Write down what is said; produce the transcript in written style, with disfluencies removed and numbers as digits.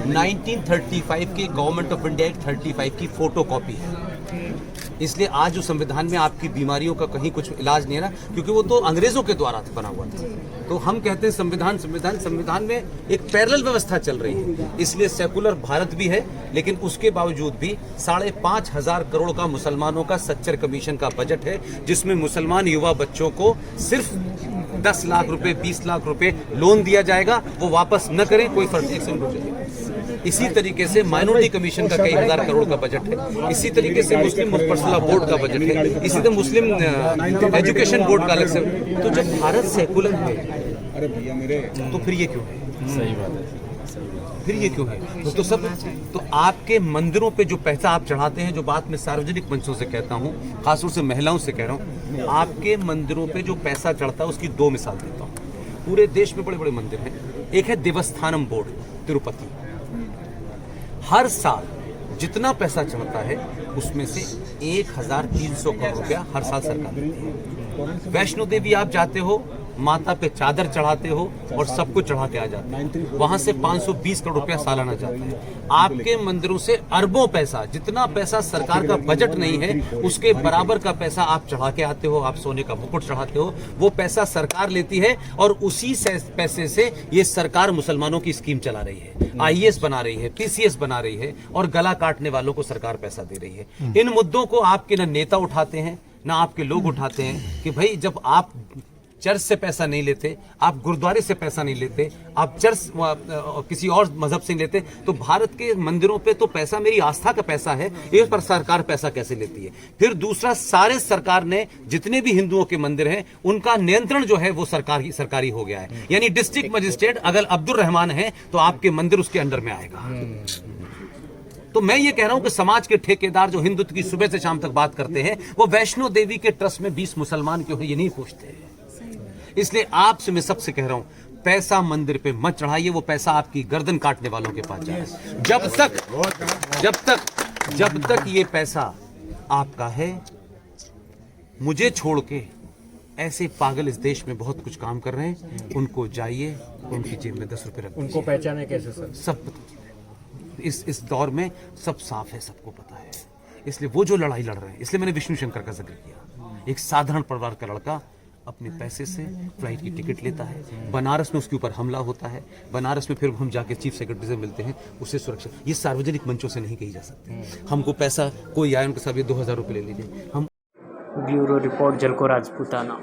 1935 के government of India act 35 की photo copy है। इसलिए आज जो संविधान में आपकी बीमारियों का कहीं कुछ इलाज नहीं है ना, क्योंकि वो तो अंग्रेजों के द्वारा बना हुआ था। तो हम कहते हैं संविधान में एक पैरेलल व्यवस्था चल रही है। इसलिए सेकुलर भारत भी है, लेकिन उसके बावजूद भी 5,500 करोड़ का मुसलमानों का सच्चर कमीशन का बजट है, जिसमें मुसलमान युवा बच्चों को सिर्फ 10 लाख रुपए 20 लाख रुपए लोन दिया जाएगा, वो वापस न करें, कोई फर्क नहीं। इसी तरीके से माइनॉरिटी कमीशन का कई हजार करोड़ का बजट है। इसी तरीके से मुस्लिम मुफस्सला बोर्ड का बजट है। इसी तरह मुस्लिम एजुकेशन बोर्ड का अलग से। तो जब भारत सेकुलर है, तो फिर ये क्यों है? सही बात है। फिर ये क्यों है? तो सब तो आपके मंदिरों पे जो पैसा आप चढ़ाते हैं, जो बात मैं सार्वजनिक मंचों से कहता हूँ, खासतौर से महिलाओं से कह रहा हूँ, आपके मंदिरों पे जो पैसा चढ़ता है उसकी 2 मिसाल देता हूँ। पूरे देश में बड़े बड़े मंदिर हैं। एक है देवस्थानम बोर्ड तिरुपति। हर साल जितना पैसा चढ़ता है उसमें से 1,300 करोड़ रुपया हर साल सरकार देती है। वैष्णो देवी आप जाते हो, माता पे चादर चढ़ाते हो और सब कुछ चढ़ा के आ जाते हो, वहां से 520 करोड़ रुपया सालाना जाता है। आपके मंदिरों से अरबों पैसा, जितना पैसा सरकार का बजट नहीं है उसके बराबर का पैसा आप चढ़ा के आते हो। आप सोने का मुकुट चढ़ाते हो, वो पैसा सरकार लेती है और उसी पैसे से ये सरकार मुसलमानों की स्कीम चला रही है, IAS बना रही है, PCS बना रही है और गला काटने वालों को सरकार पैसा दे रही है। इन मुद्दों को आपके न नेता उठाते हैं ना आपके लोग उठाते हैं कि भाई जब आप चर्च से पैसा नहीं लेते, आप गुरुद्वारे से पैसा नहीं लेते, आप चर्च किसी और मजहब से नहीं लेते, तो भारत के मंदिरों पे तो पैसा मेरी आस्था का पैसा है, इस पर सरकार पैसा कैसे लेती है? फिर दूसरा, सारे सरकार ने जितने भी हिंदुओं के मंदिर हैं उनका नियंत्रण जो है वो सरकारी हो गया है। यानी डिस्ट्रिक्ट मजिस्ट्रेट अगर अब्दुल रहमान है तो आपके मंदिर उसके अंडर में आएगा। तो मैं ये कह रहा हूं कि समाज के ठेकेदार जो हिंदुत्व की सुबह से शाम तक बात करते हैं, वो वैष्णो देवी के ट्रस्ट में 20 मुसलमान क्यों है ये नहीं पूछते। इसलिए आपसे मैं सबसे कह रहा हूं, पैसा मंदिर पे मत चढ़ाइए, वो पैसा आपकी गर्दन काटने वालों के पास जाए। जब तक ये पैसा आपका है, मुझे छोड़ के ऐसे पागल इस देश में बहुत कुछ काम कर रहे हैं, उनको जाइए, उनकी जेब में 10 रुपए रख दीजिए। उनको पहचाने कैसे सर? सब इस दौर में सब साफ है, सबको पता है। इसलिए वो जो लड़ाई लड़ रहे हैं, इसलिए मैंने विष्णु शंकर का जिक्र किया। एक साधारण परिवार का लड़का अपने पैसे से फ्लाइट की टिकट लेता है, बनारस में उसके ऊपर हमला होता है, बनारस में फिर हम जाके चीफ सेक्रेटरी से मिलते हैं, उससे सुरक्षा। ये सार्वजनिक मंचों से नहीं कही जा सकती। हमको पैसा कोई आए, उनके साथ ये 2,000 रुपये ले लीजिए। हम ब्यूरो रिपोर्ट, जलको राजपूताना।